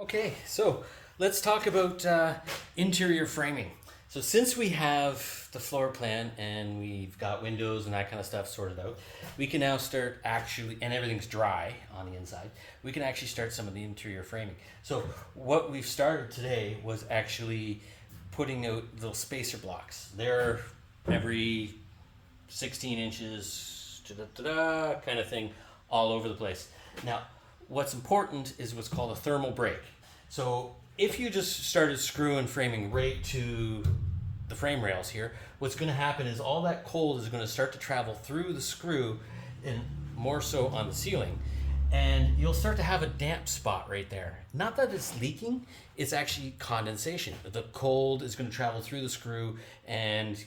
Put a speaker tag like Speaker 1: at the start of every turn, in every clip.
Speaker 1: Okay, so let's talk about interior framing. So since we have the floor plan and we've got windows and that kind of stuff sorted out, we can now start actually, and everything's dry on the inside, we can actually start some of the interior framing. So what we've started today was actually putting out little spacer blocks. They're every 16 inches, kind of thing, all over the place. Now, what's important is what's called a thermal break. So if you just started screwing framing right to the frame rails here, what's going to happen is all that cold is going to start to travel through the screw and more so on the ceiling, and you'll start to have a damp spot right there. Not that it's leaking, it's actually condensation. The cold is going to travel through the screw and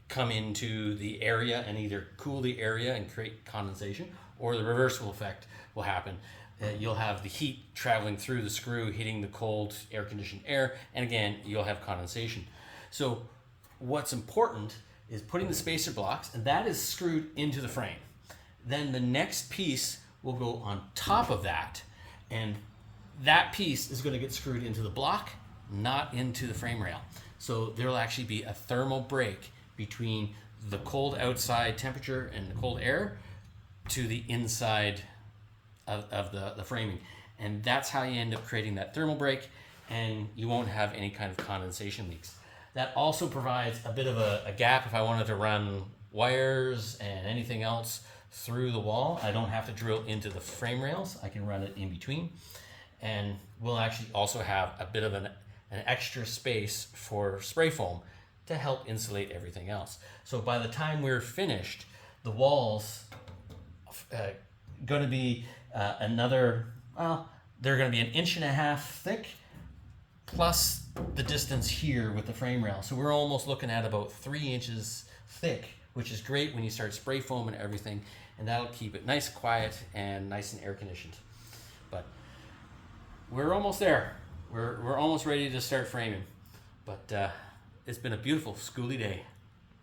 Speaker 1: come into the area and either cool the area and create condensation, or the reversible effect will happen. You'll have the heat traveling through the screw, hitting the cold air-conditioned air, and again, you'll have condensation. So what's important is putting the spacer blocks, and that is screwed into the frame. Then the next piece will go on top of that, and that piece is going to get screwed into the block, not into the frame rail. So there'll actually be a thermal break between the cold outside temperature and the cold air to the inside of the framing. And that's how you end up creating that thermal break, and you won't have any kind of condensation leaks. That also provides a bit of a gap if I wanted to run wires and anything else through the wall. I don't have to drill into the frame rails. I can run it in between. And we'll actually also have a bit of an extra space for spray foam to help insulate everything else. So by the time we're finished, the walls going to be they're going to be 1.5 inches thick, plus the distance here with the frame rail. So we're almost looking at about 3 inches thick, which is great when you start spray foam and everything, and that'll keep it nice, quiet, and nice and air conditioned. But we're almost there. We're almost ready to start framing. But it's been a beautiful skoolie day.